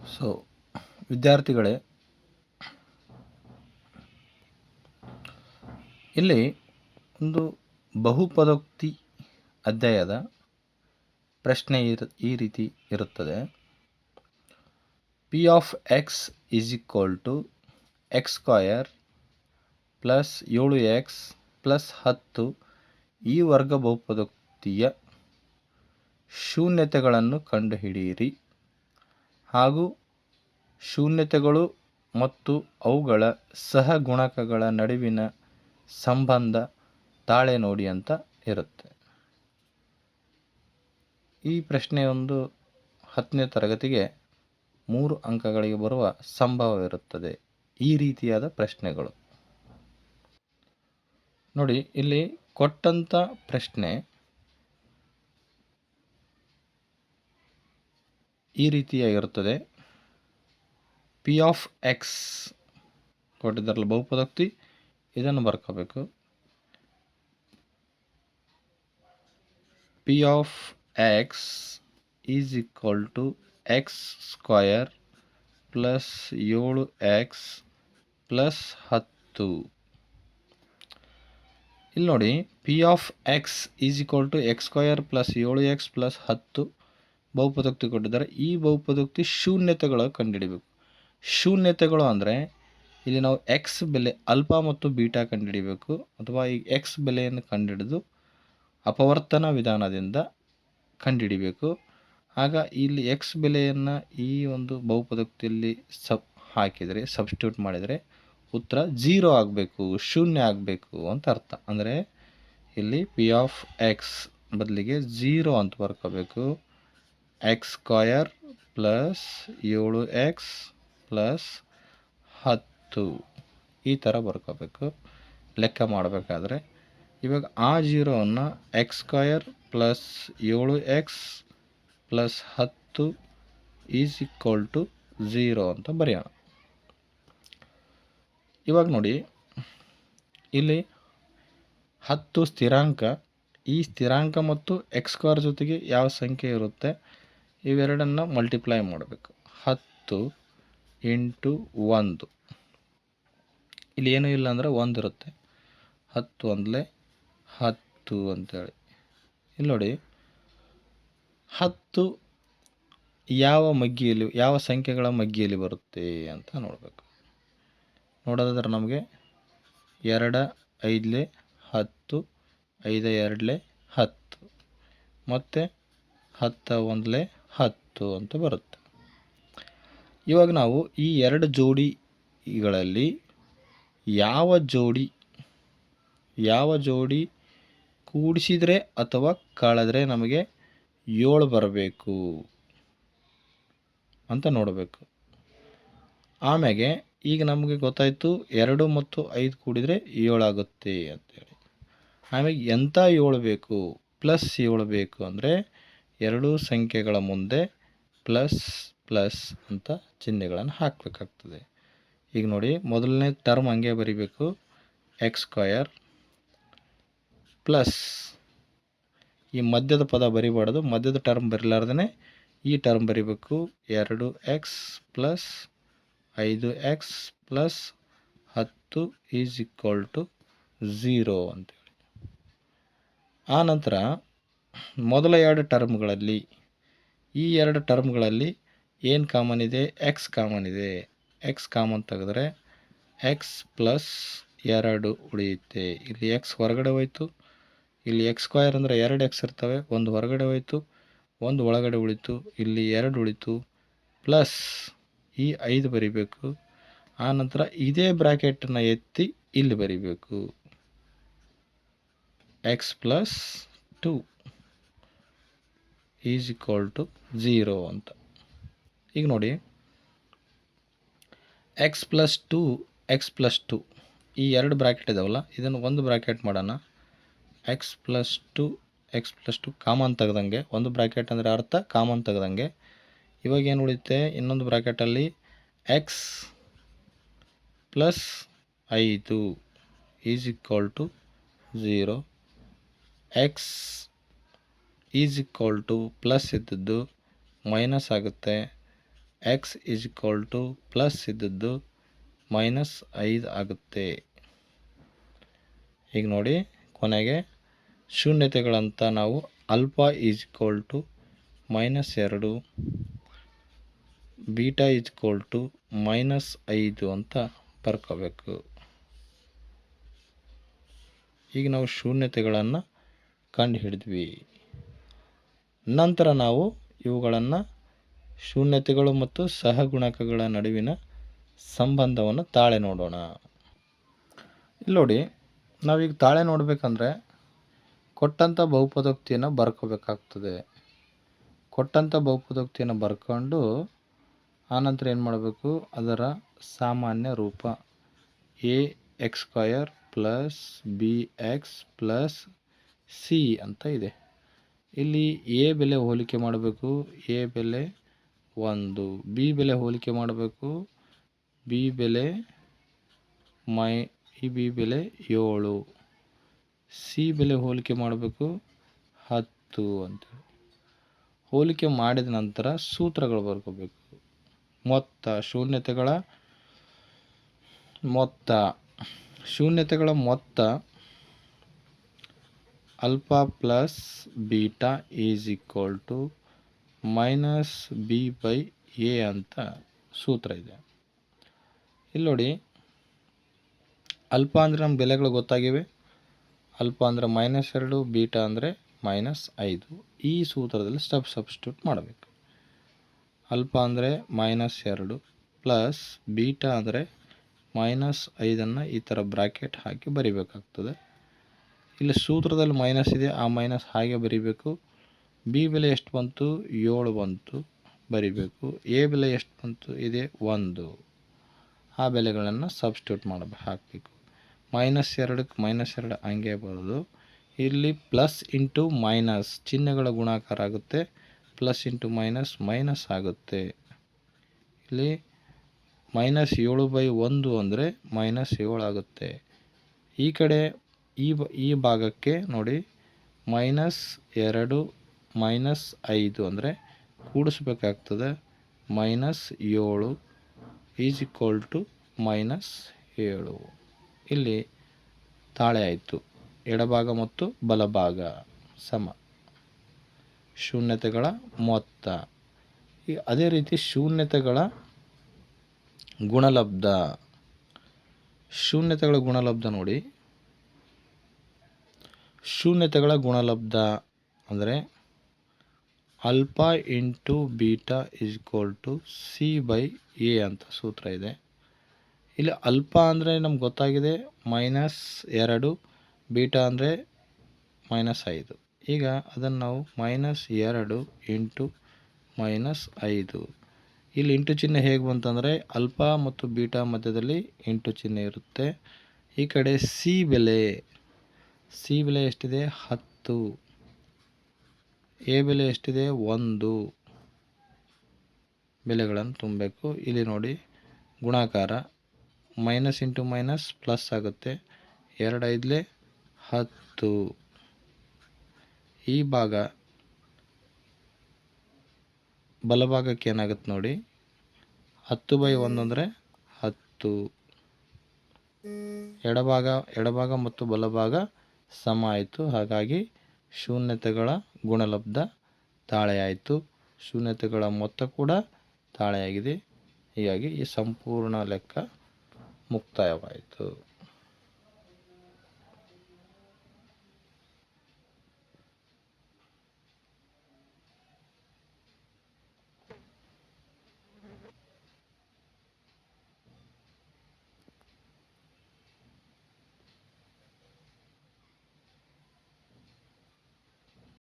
So ವಿದ್ಯಾರ್ಥಿಗಳೇ, ಇಲ್ಲಿ ಒಂದು ಬಹುಪದೋಕ್ತಿ ಅಧ್ಯಾಯದ ಪ್ರಶ್ನೆ ಈ ರೀತಿ ಇರುತ್ತದೆ. P of x is equal to x square plus 7x plus 10 ಈ ವರ್ಗ ಬಹುಪದೋಕ್ತಿಯ ಶೂನ್ಯತೆಗಳನ್ನು ಕಂಡುಹಿಡಿಯಿರಿ ಹಾಗೂ ಶೂನ್ಯತೆಗಳು ಮತ್ತು ಅವುಗಳ ಸಹಗುಣಕಗಳ ನಡುವಿನ ಸಂಬಂಧ ತಾಳೆ ನೋಡಿ ಅಂತ ಇರುತ್ತೆ. ಈ ಪ್ರಶ್ನೆಯೊಂದು 10ನೇ ತರಗತಿಗೆ 3 ಅಂಕಗಳಿಗೆ ಬರುವ ಸಂಭವವಿರುತ್ತದೆ. ಈ ರೀತಿಯಾದ ಪ್ರಶ್ನೆಗಳು ನೋಡಿ, ಇಲ್ಲಿ ಕೊಟ್ಟಂಥ ಪ್ರಶ್ನೆ ಈ ರೀತಿಯಾಗಿರುತ್ತದೆ. ಪಿ ಆಫ್ ಎಕ್ಸ್ ಕೊಟ್ಟಿದ್ದಾರಲ್ಲ ಬಹುಪದೋಕ್ತಿ, ಇದನ್ನು ಬರ್ಕೋಬೇಕು. P of x is equal to x square plus 7x plus 10. ಇಲ್ಲಿ ನೋಡಿ, P of x is equal to x square plus 7x plus 10 ಬಹುಪದೋಕ್ತಿ ಕೊಟ್ಟಿದ್ದಾರೆ. ಈ ಬಹುಪದೋಕ್ತಿ ಶೂನ್ಯತೆಗಳು ಕಂಡುಹಿಡಿಬೇಕು. ಶೂನ್ಯತೆಗಳು ಅಂದರೆ ಇಲ್ಲಿ ನಾವು ಎಕ್ಸ್ ಬೆಲೆ ಅಲ್ಫಾ ಮತ್ತು ಬೀಟಾ ಕಂಡುಹಿಡಿಬೇಕು, ಅಥವಾ ಈ ಎಕ್ಸ್ ಬೆಲೆಯನ್ನು ಕಂಡುಹಿಡಿದು ಅಪವರ್ತನ ವಿಧಾನದಿಂದ ಕಂಡುಹಿಡಿಬೇಕು. ಆಗ ಇಲ್ಲಿ ಎಕ್ಸ್ ಬೆಲೆಯನ್ನು ಈ ಒಂದು ಬಹುಪದೋಕ್ತಿಯಲ್ಲಿ ಹಾಕಿದರೆ, ಸಬ್ಸ್ಟಿಟ್ಯೂಟ್ ಮಾಡಿದರೆ ಉತ್ತರ 0 ಆಗಬೇಕು, ಶೂನ್ಯ ಆಗಬೇಕು ಅಂತ ಅರ್ಥ. ಅಂದರೆ ಇಲ್ಲಿ ಪಿ ಆಫ್ ಎಕ್ಸ್ ಬದಲಿಗೆ 0 ಅಂತ ಬರ್ಕೋಬೇಕು. X square plus 7x plus 10 ಈ ಥರ ಬರ್ಕೋಬೇಕು ಲೆಕ್ಕ ಮಾಡಬೇಕಾದ್ರೆ. ಇವಾಗ ಆ 0ವನ್ನು x square plus 7x plus 10 is equal to 0 ಅಂತ ಬರೆಯೋಣ. ಇವಾಗ ನೋಡಿ, ಇಲ್ಲಿ 10 ಸ್ಥಿರಾಂಕ. ಈ ಸ್ಥಿರಾಂಕ ಮತ್ತು ಎಕ್ಸ್ ಸ್ಕ್ವೇರ್ ಜೊತೆಗೆ ಯಾವ ಸಂಖ್ಯೆ ಇರುತ್ತೆ ಇವೆರಡನ್ನು ಮಲ್ಟಿಪ್ಲೈ ಮಾಡಬೇಕು. 10 ಇಂಟು 1, ಇಲ್ಲಿ ಏನೂ ಇಲ್ಲ ಅಂದರೆ 1 ಇರುತ್ತೆ. 10 ಒಂದಲೇ 10 ಅಂತೇಳಿ. ಇಲ್ಲಿ ನೋಡಿ, 10 ಯಾವ ಸಂಖ್ಯೆಗಳ ಮಗ್ಗಿಯಲ್ಲಿ ಬರುತ್ತೆ ಅಂತ ನೋಡಬೇಕು. ನೋಡೋದಾದ್ರೆ ನಮಗೆ 2 5 10, 5 2 10 ಮತ್ತು 10 1 10 ಅಂತ ಬರುತ್ತೆ. ಇವಾಗ ನಾವು ಈ ಎರಡು ಜೋಡಿಗಳಲ್ಲಿ ಯಾವ ಜೋಡಿ ಕೂಡಿಸಿದರೆ ಅಥವಾ ಕಳೆದ್ರೆ ನಮಗೆ 7 ಬರಬೇಕು ಅಂತ ನೋಡಬೇಕು. ಆಮೇಲೆ ಈಗ ನಮಗೆ ಗೊತ್ತಾಯಿತು 2 ಮತ್ತು 5 ಕೂಡಿದರೆ 7 ಆಗುತ್ತೆ ಅಂತೇಳಿ. ಆಮೇಲೆ ಎಂಥ 7 ಬೇಕು, ಪ್ಲಸ್ 7 ಬೇಕು ಅಂದರೆ ಎರಡೂ ಸಂಖ್ಯೆಗಳ ಮುಂದೆ ಪ್ಲಸ್ ಪ್ಲಸ್ ಅಂತ ಚಿಹ್ನೆಗಳನ್ನು ಹಾಕಬೇಕಾಗ್ತದೆ. ಈಗ ನೋಡಿ, ಮೊದಲನೇ ಟರ್ಮ್ ಹಂಗೆ ಬರಿಬೇಕು, ಎಕ್ಸ್ ಸ್ಕ್ವಯರ್ ಪ್ಲಸ್ ಈ ಮಧ್ಯದ ಪದ ಬರಿಬಾರ್ದು, ಮಧ್ಯದ ಟರ್ಮ್ ಬರಲಾರ್ದೇ ಈ ಟರ್ಮ್ ಬರಿಬೇಕು. 2x plus 5x plus 10 is equal to 0 ಅಂತೇಳಿ. ಆನಂತರ ಮೊದಲ ಎರಡು ಟರ್ಮ್ಗಳಲ್ಲಿ, ಈ ಎರಡು ಟರ್ಮ್ಗಳಲ್ಲಿ ಏನು ಕಾಮನ್ ಇದೆ, ಎಕ್ಸ್ ಕಾಮನ್ ಇದೆ. ಎಕ್ಸ್ ಕಾಮನ್ ತೆಗೆದ್ರೆ ಎಕ್ಸ್ ಪ್ಲಸ್ 2 ಉಳಿಯುತ್ತೆ. ಇಲ್ಲಿ ಎಕ್ಸ್ ಹೊರಗಡೆ ಹೋಯಿತು. ಇಲ್ಲಿ ಎಕ್ಸ್ ಸ್ಕ್ವಯರ್ ಅಂದರೆ 2x ಇರ್ತವೆ, ಒಂದು ಹೊರಗಡೆ ಹೋಯಿತು, ಒಂದು ಒಳಗಡೆ ಉಳಿತು. ಇಲ್ಲಿ 2 ಉಳಿತು, ಪ್ಲಸ್ ಈ 5 ಬರಿಬೇಕು. ಆನಂತರ ಇದೇ ಬ್ರ್ಯಾಕೆಟನ್ನು ಎತ್ತಿ ಇಲ್ಲಿ ಬರಿಬೇಕು, x plus 2 is equal to 0 ಅಂತ. ಈಗ ನೋಡಿ, ಎಕ್ಸ್ ಪ್ಲಸ್ 2 ಈ ಎರಡು ಬ್ರ್ಯಾಕೆಟ್ ಇದಾವಲ್ಲ, ಇದನ್ನು ಒಂದು ಬ್ರ್ಯಾಕೆಟ್ ಮಾಡೋಣ. ಎಕ್ಸ್ ಪ್ಲಸ್ 2 ಕಾಮನ್ ತೆಗೆದಂಗೆ, ಒಂದು ಬ್ರ್ಯಾಕೆಟ್ ಅಂದರೆ ಅರ್ಥ ಕಾಮನ್ ತೆಗೆದಂಗೆ. ಇವಾಗ ಏನು ಉಳಿಯುತ್ತೆ, ಇನ್ನೊಂದು ಬ್ರ್ಯಾಕೆಟಲ್ಲಿ x plus 5 is equal to 0. X is equal to plus ಇದ್ದದ್ದು ಮೈನಸ್ ಆಗುತ್ತೆ, x is equal to plus ಇದ್ದದ್ದು -5 ಆಗುತ್ತೆ. ಈಗ ನೋಡಿ ಕೊನೆಗೆ ಶೂನ್ಯತೆಗಳಂತ ನಾವು alpha is equal to -2 beta is equal to -5 ಅಂತ ಬರ್ಕೋಬೇಕು. ಈಗ ನಾವು ಶೂನ್ಯತೆಗಳನ್ನು ಕಂಡು ಹಿಡಿದ್ವಿ. ನಂತರ ನಾವು ಇವುಗಳನ್ನು ಶೂನ್ಯತೆಗಳು ಮತ್ತು ಸಹಗುಣಕಗಳ ನಡುವಿನ ಸಂಬಂಧವನ್ನು ತಾಳೆ ನೋಡೋಣ. ಇಲ್ಲಿ ನೋಡಿ, ನಾವೀಗ ತಾಳೆ ನೋಡಬೇಕಂದ್ರೆ ಕೊಟ್ಟಂಥ ಬಹುಪದೋಕ್ತಿಯನ್ನು ಬರ್ಕೋಬೇಕಾಗ್ತದೆ. ಕೊಟ್ಟಂಥ ಬಹುಪದೋಕ್ತಿಯನ್ನು ಬರ್ಕೊಂಡು ಆನಂತರ ಏನು ಮಾಡಬೇಕು, ಅದರ ಸಾಮಾನ್ಯ ರೂಪ ax² + bx + c ಅಂತ ಇದೆ. ಇಲ್ಲಿ a ಬೆಲೆ ಹೋಲಿಕೆ ಮಾಡಬೇಕು, a ಬೆಲೆ 1, b ಬೆಲೆ ಹೋಲಿಕೆ ಮಾಡಬೇಕು, b ಬೆಲೆ b ಬೆಲೆ 7, c ಬೆಲೆ ಹೋಲಿಕೆ ಮಾಡಬೇಕು 10 ಅಂತ. ಹೋಲಿಕೆ ಮಾಡಿದ ನಂತರ ಸೂತ್ರಗಳು ಬರ್ಕೋಬೇಕು. ಮೊತ್ತ ಶೂನ್ಯತೆಗಳ ಮೊತ್ತ alpha plus beta is equal to -b/a ಅಂತ ಸೂತ್ರ ಇದೆ. ಇಲ್ಲಿ ನೋಡಿ, ಆಲ್ಫಾ ಅಂದರೆ ನಮ್ಮ ಬೆಲೆಗಳು ಗೊತ್ತಾಗಿವೆ. ಆಲ್ಫಾ ಅಂದರೆ -2, ಬೀಟಾ ಅಂದರೆ -5. ಈ ಸೂತ್ರದಲ್ಲಿ ಸಬ್ಸ್ಟಿಟ್ಯೂಟ್ ಮಾಡಬೇಕು. ಆಲ್ಫಾ ಅಂದರೆ -2 ಪ್ಲಸ್ ಬೀಟಾ ಅಂದರೆ -5 ಈ ಥರ ಬ್ರ್ಯಾಕೆಟ್ ಹಾಕಿ ಬರಿಬೇಕಾಗ್ತದೆ. ಇಲ್ಲಿ ಸೂತ್ರದಲ್ಲಿ ಮೈನಸ್ ಇದೆ, ಆ ಮೈನಸ್ ಹಾಗೆ ಬರಿಬೇಕು. ಬಿ ಬೆಲೆ ಎಷ್ಟು ಬಂತು, 7 ಬಂತು, ಬರಿಬೇಕು. ಎ ಬೆಲೆ ಎಷ್ಟು ಬಂತು, ಇದೆ 1. ಆ ಬೆಲೆಗಳನ್ನು ಸಬ್ಸ್ಟಿಟ್ಯೂಟ್ ಹಾಕಬೇಕು. -2ಕ್ಕೆ -2 ಹಂಗೆ ಬರೋದು. ಇಲ್ಲಿ ಪ್ಲಸ್ ಇಂಟು ಮೈನಸ್ ಚಿಹ್ನೆಗಳ ಗುಣಾಕಾರ ಆಗುತ್ತೆ. ಪ್ಲಸ್ ಇಂಟು ಮೈನಸ್ ಆಗುತ್ತೆ. ಇಲ್ಲಿ -7/1 ಅಂದರೆ -7 ಆಗುತ್ತೆ. ಈ ಕಡೆ ಈ ಭಾಗಕ್ಕೆ ನೋಡಿ -2 -5 ಅಂದರೆ ಕೂಡಿಸ್ಬೇಕಾಗ್ತದೆ. -7 ಈಸ್ ಈಕ್ವಲ್ ಟು -7. ಇಲ್ಲಿ ತಾಳೆ ಆಯಿತು. ಎಡಭಾಗ ಮತ್ತು ಬಲಭಾಗ ಸಮ. ಶೂನ್ಯತೆಗಳ ಮೊತ್ತ. ಅದೇ ರೀತಿ ಶೂನ್ಯತೆಗಳ ಗುಣಲಬ್ಧ ನೋಡಿ. ಶೂನ್ಯತೆಗಳ ಗುಣಲಬ್ಧ ಅಂದರೆ alpha into beta is equal to c/a ಅಂತ ಸೂತ್ರ ಇದೆ. ಇಲ್ಲಿ ಆಲ್ಫಾ ಅಂದರೆ ನಮ್ಗೆ ಗೊತ್ತಾಗಿದೆ -2, ಬೀಟಾ ಅಂದರೆ -5. ಈಗ ಅದನ್ನು ನಾವು -2 ಇಂಟು -5. ಇಲ್ಲಿ ಇಂಟು ಚಿಹ್ನೆ ಹೇಗೆ ಬಂತಂದರೆ ಆಲ್ಫಾ ಮತ್ತು ಬೀಟಾ ಮಧ್ಯದಲ್ಲಿ ಇಂಟು ಚಿಹ್ನೆ ಇರುತ್ತೆ. ಈ ಕಡೆ ಸಿ ಬೆಲೆ ಎಷ್ಟಿದೆ, 10. ಎ ಬೆಲೆ ಎಷ್ಟಿದೆ, 1. ಬೆಲೆಗಳನ್ನು ತುಂಬಬೇಕು. ಇಲ್ಲಿ ನೋಡಿ ಗುಣಾಕಾರ ಮೈನಸ್ ಇಂಟು ಮೈನಸ್ ಪ್ಲಸ್ ಆಗುತ್ತೆ. 2 5 10. ಈ ಭಾಗ ಬಲಭಾಗಕ್ಕೆ ಏನಾಗುತ್ತೆ ನೋಡಿ, 10/1 ಅಂದರೆ 10. ಎಡಭಾಗ ಮತ್ತು ಬಲಭಾಗ ಸಮ ಆಯಿತು. ಹಾಗಾಗಿ ಶೂನ್ಯತೆಗಳ ಗುಣಲಬ್ಧ ತಾಳೆ ಆಯಿತು. ಶೂನ್ಯತೆಗಳ ಮೊತ್ತ ಕೂಡ ತಾಳೆಯಾಗಿದೆ. ಹೀಗಾಗಿ ಈ ಸಂಪೂರ್ಣ ಲೆಕ್ಕ ಮುಕ್ತಾಯವಾಯಿತು.